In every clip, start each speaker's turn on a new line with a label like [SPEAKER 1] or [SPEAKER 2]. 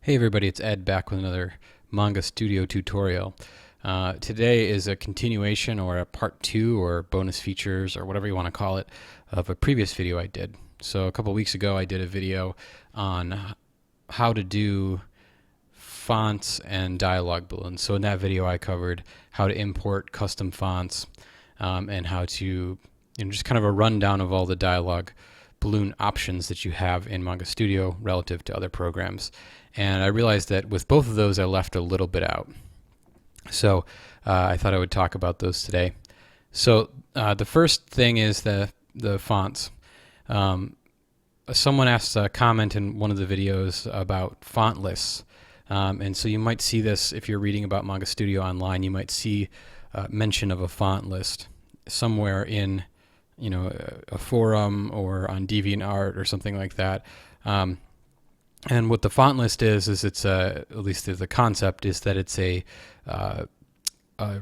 [SPEAKER 1] Hey everybody, it's Ed back with another Manga Studio tutorial. Today is a continuation or a part 2 or bonus features or whatever you want to call it of a previous video I did. So a couple weeks ago I did a video on how to do fonts and dialogue balloons. So in that video I covered how to import custom fonts and how to just kind of a rundown of all the dialogue balloon options that you have in Manga Studio relative to other programs. And I realized that with both of those I left a little bit out. So I thought I would talk about those today. So the first thing is the fonts. Someone asked a comment in one of the videos about font lists. And so you might see this if you're reading about Manga Studio online. You might see mention of a font list somewhere in a forum or on DeviantArt or something like that. And what the font list is it's at least the concept is that it's a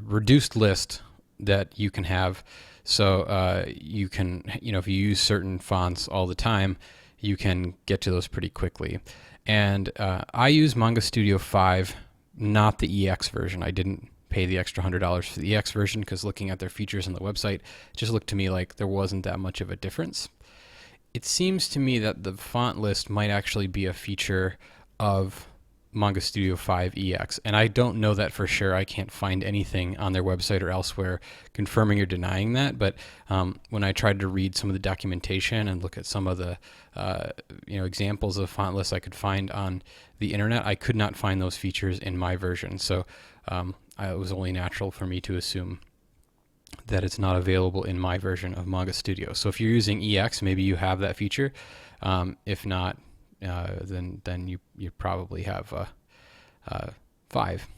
[SPEAKER 1] reduced list that you can have. So you can, if you use certain fonts all the time, you can get to those pretty quickly. And I use Manga Studio 5, not the EX version. I didn't pay the extra $100 for the EX version because looking at their features on the website, it just looked to me like there wasn't that much of a difference. It seems to me that the font list might actually be a feature of Manga Studio 5 EX, and I don't know that for sure. I can't find anything on their website or elsewhere confirming or denying that, but when I tried to read some of the documentation and look at some of the examples of font lists I could find on the internet, I could not find those features in my version. So it was only natural for me to assume that it's not available in my version of Manga Studio. So if you're using EX, maybe you have that feature. If not, then you probably have 5.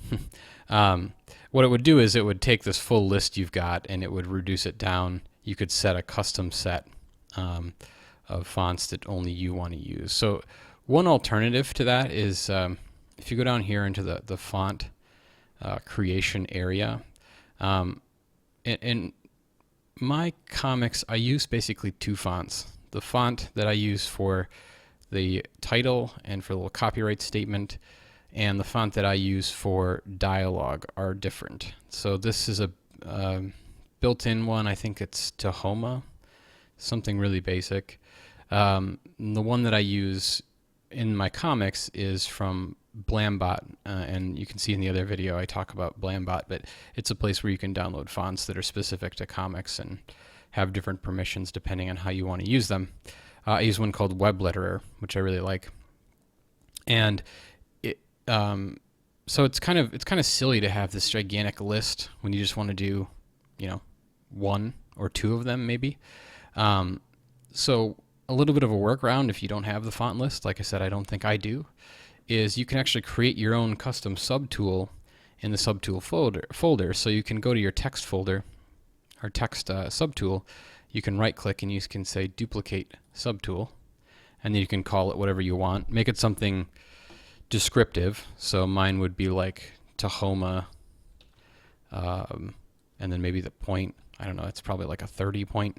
[SPEAKER 1] What it would do is it would take this full list you've got and it would reduce it down. You could set a custom set of fonts that only you want to use. So one alternative to that is if you go down here into the font creation area. In my comics, I use basically 2 fonts. The font that I use for the title and for the little copyright statement, and the font that I use for dialogue are different. So this is a built-in one. I think it's Tahoma, something really basic. The one that I use in my comics is from Blambot, and you can see in the other video I talk about Blambot, but it's a place where you can download fonts that are specific to comics and have different permissions depending on how you want to use them. I use one called Web Letterer, which I really like, and so it's kind of silly to have this gigantic list when you just want to do 1 or 2 of them maybe. So a little bit of a workaround if you don't have the font list, like I said, I don't think I do, is you can actually create your own custom subtool in the subtool folder. So you can go to your text folder or text subtool. You can right click and you can say duplicate subtool, and then you can call it whatever you want. Make it something descriptive. So mine would be like Tahoma, and then maybe the point. I don't know. It's probably like a 30 point.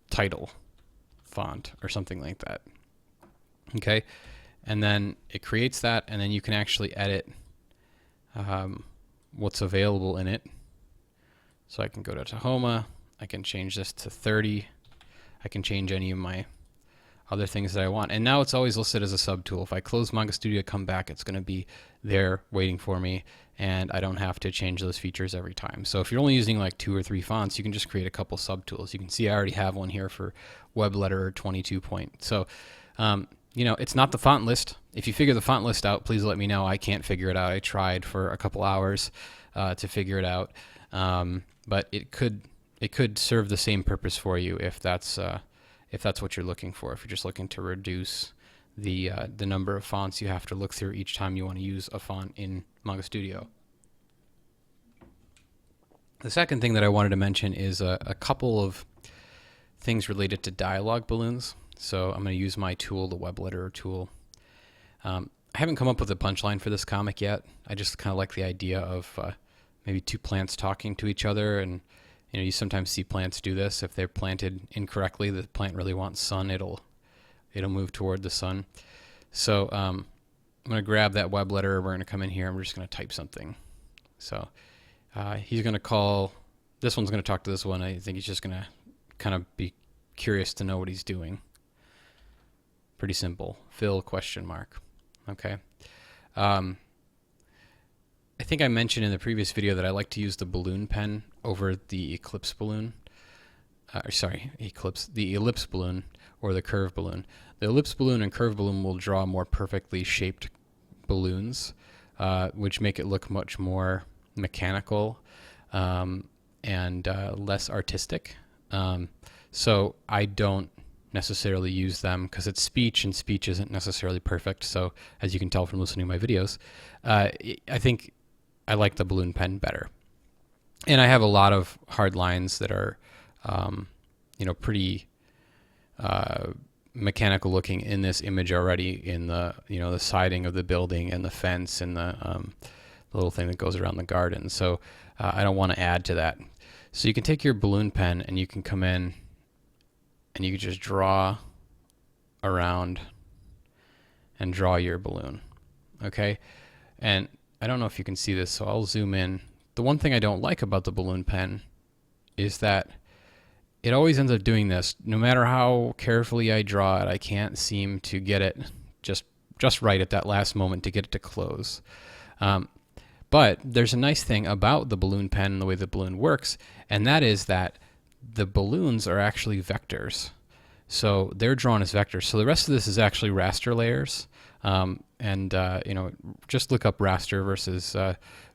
[SPEAKER 1] Title font or something like that. Okay, and then it creates that, and then you can actually edit what's available in it. So I can go to Tahoma, I can change this to 30, I can change any of my other things that I want, and now it's always listed as a subtool. If I close Manga Studio, come back, it's going to be there waiting for me, and I don't have to change those features every time. So if you're only using like 2 or 3 fonts, you can just create a couple subtools. You can see I already have one here for Web Letterer 22 point. So it's not the font list. If you figure the font list out, please let me know. I can't figure it out. I tried for a couple hours to figure it out, but it could serve the same purpose for you if that's what you're looking for. If you're just looking to reduce the number of fonts you have to look through each time you want to use a font in Manga Studio. The second thing that I wanted to mention is a couple of things related to dialogue balloons. So I'm going to use my tool, the Web Letterer tool. I haven't come up with a punchline for this comic yet. I just kind of like the idea of maybe 2 plants talking to each other and You sometimes see plants do this. If they're planted incorrectly, the plant really wants sun, it'll move toward the sun. So I'm going to grab that web letter. We're going to come in here and we're just going to type something. So he's going to call, this one's going to talk to this one. I think he's just going to kind of be curious to know what he's doing. Pretty simple. Fill ? Okay. I think I mentioned in the previous video that I like to use the balloon pen over the ellipse balloon. The ellipse balloon or the curve balloon. The ellipse balloon and curve balloon will draw more perfectly shaped balloons, which make it look much more mechanical and less artistic. So I don't necessarily use them because it's speech, and speech isn't necessarily perfect. So as you can tell from listening to my videos, I think I like the balloon pen better. And I have a lot of hard lines that are, pretty mechanical looking in this image already, in the, the siding of the building and the fence and the little thing that goes around the garden. So I don't want to add to that. So you can take your balloon pen and you can come in and you can just draw around and draw your balloon. Okay. And I don't know if you can see this, so I'll zoom in. The one thing I don't like about the balloon pen is that it always ends up doing this. No matter how carefully I draw it, I can't seem to get it just right at that last moment to get it to close. But there's a nice thing about the balloon pen and the way the balloon works, and that is that the balloons are actually vectors. So they're drawn as vectors. So the rest of this is actually raster layers. Just look up raster versus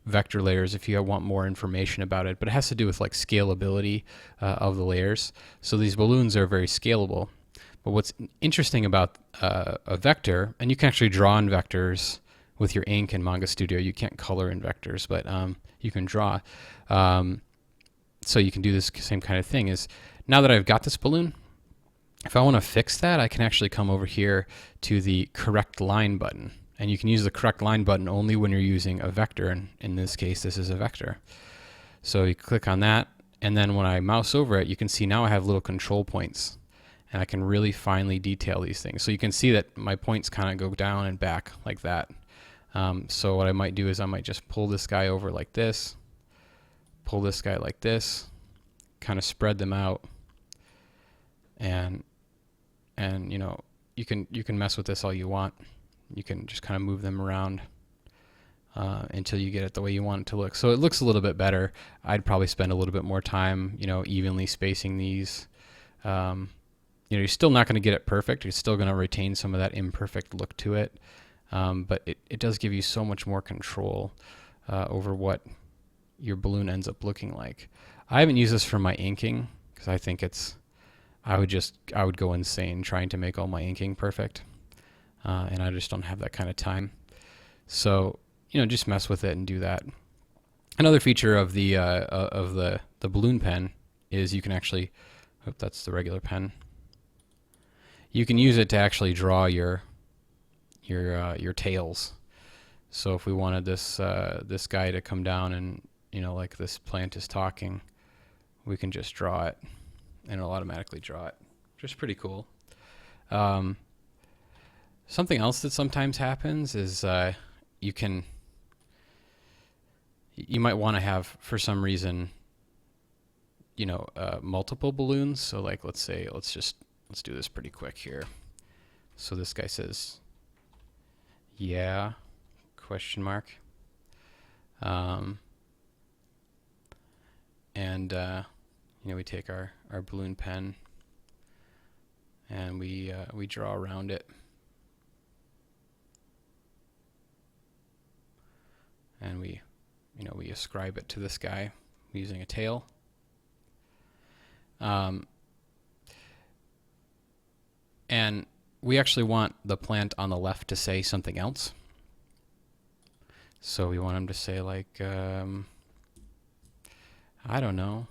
[SPEAKER 1] vector layers if you want more information about it. But it has to do with like scalability of the layers. So these balloons are very scalable. But what's interesting about a vector, and you can actually draw in vectors with your ink in Manga Studio. You can't color in vectors, but you can draw. So you can do this same kind of thing. Is now that I've got this balloon, if I want to fix that, I can actually come over here to the correct line button. And you can use the correct line button only when you're using a vector. And in this case, this is a vector. So you click on that. And then when I mouse over it, you can see now I have little control points. And I can really finely detail these things. So you can see that my points kind of go down and back like that. So what I might do is I might just pull this guy over like this. Pull this guy like this. Kind of spread them out. And you can mess with this all you want. You can just kind of move them around until you get it the way you want it to look. So it looks a little bit better. I'd probably spend a little bit more time, evenly spacing these. You're still not going to get it perfect. You're still going to retain some of that imperfect look to it. But it does give you so much more control over what your balloon ends up looking like. I haven't used this for my inking because I think I would go insane trying to make all my inking perfect. And I just don't have that kind of time. So, just mess with it and do that. Another feature of the balloon pen is you can actually, that's the regular pen. You can use it to actually draw your tails. So if we wanted this guy to come down and, like this plant is talking, we can just draw it and it'll automatically draw it, which is pretty cool. Something else that sometimes happens is you might want to have, for some reason, multiple balloons. So like, let's do this pretty quick here. So this guy says, yeah, ? We take our balloon pen and we draw around it. And we ascribe it to this guy using a tail. And we actually want the plant on the left to say something else. So we want him to say like, I don't know,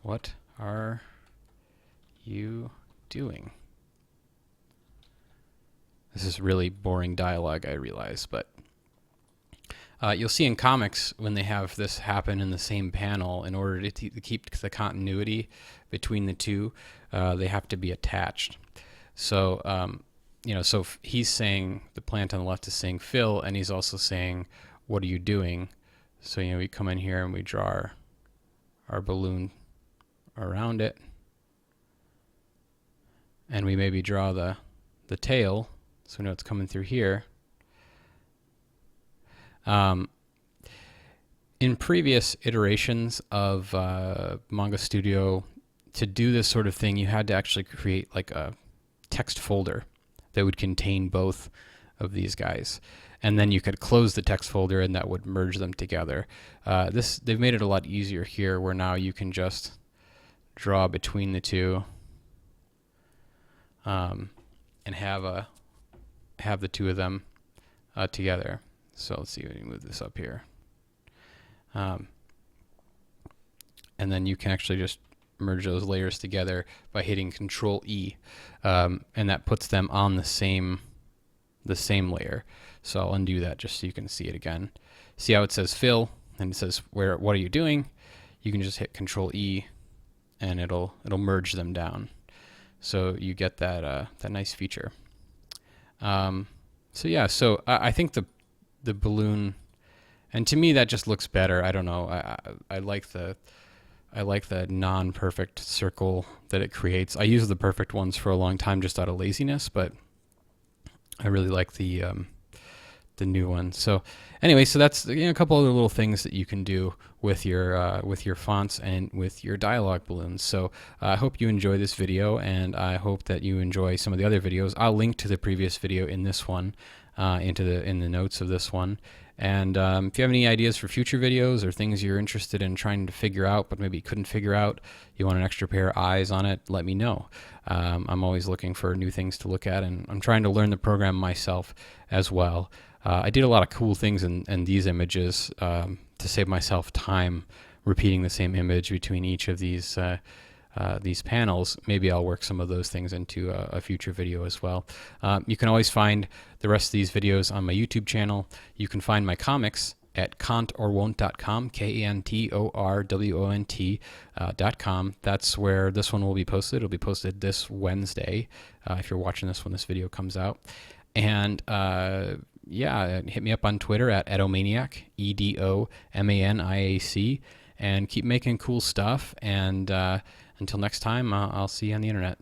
[SPEAKER 1] what are you doing? This is really boring dialogue, I realize, but You'll see in comics when they have this happen in the same panel, in order to keep the continuity between the two, they have to be attached. So, so he's saying, the plant on the left is saying Phil, and he's also saying, what are you doing? So, we come in here and we draw our balloon around it. And we maybe draw the tail, so we know it's coming through here. In previous iterations of Manga Studio, to do this sort of thing, you had to actually create like a text folder that would contain both of these guys. And then you could close the text folder and that would merge them together. They've made it a lot easier here, where now you can just draw between the two and have the two of them together. So let's see, let me move this up here. And then you can actually just merge those layers together by hitting Control E, and that puts them on the same layer. So I'll undo that just so you can see it again. See how it says Phil and it says what are you doing? You can just hit Control E and it'll merge them down. So you get that nice feature. So yeah, so I think the balloon, and to me that just looks better. I don't know. I like the non-perfect circle that it creates. I used the perfect ones for a long time just out of laziness, but I really like the new one. So anyway, so that's a couple other little things that you can do with your fonts and with your dialogue balloons. So I hope you enjoy this video, and I hope that you enjoy some of the other videos. I'll link to the previous video in this one, in the notes of this one. And if you have any ideas for future videos or things you're interested in trying to figure out but maybe couldn't figure out, you want an extra pair of eyes on it, let me know. I'm always looking for new things to look at, and I'm trying to learn the program myself as well. I did a lot of cool things in these images to save myself time repeating the same image between each of these panels. Maybe I'll work some of those things into a future video as well. You can always find the rest of these videos on my YouTube channel. You can find my comics at kantorwont.com, kantorwont.com. That's where this one will be posted. It'll be posted this Wednesday. If you're watching this when this video comes out. And yeah, hit me up on Twitter at Edomaniac, EDOMANIAC, and keep making cool stuff. And until next time, I'll see you on the internet.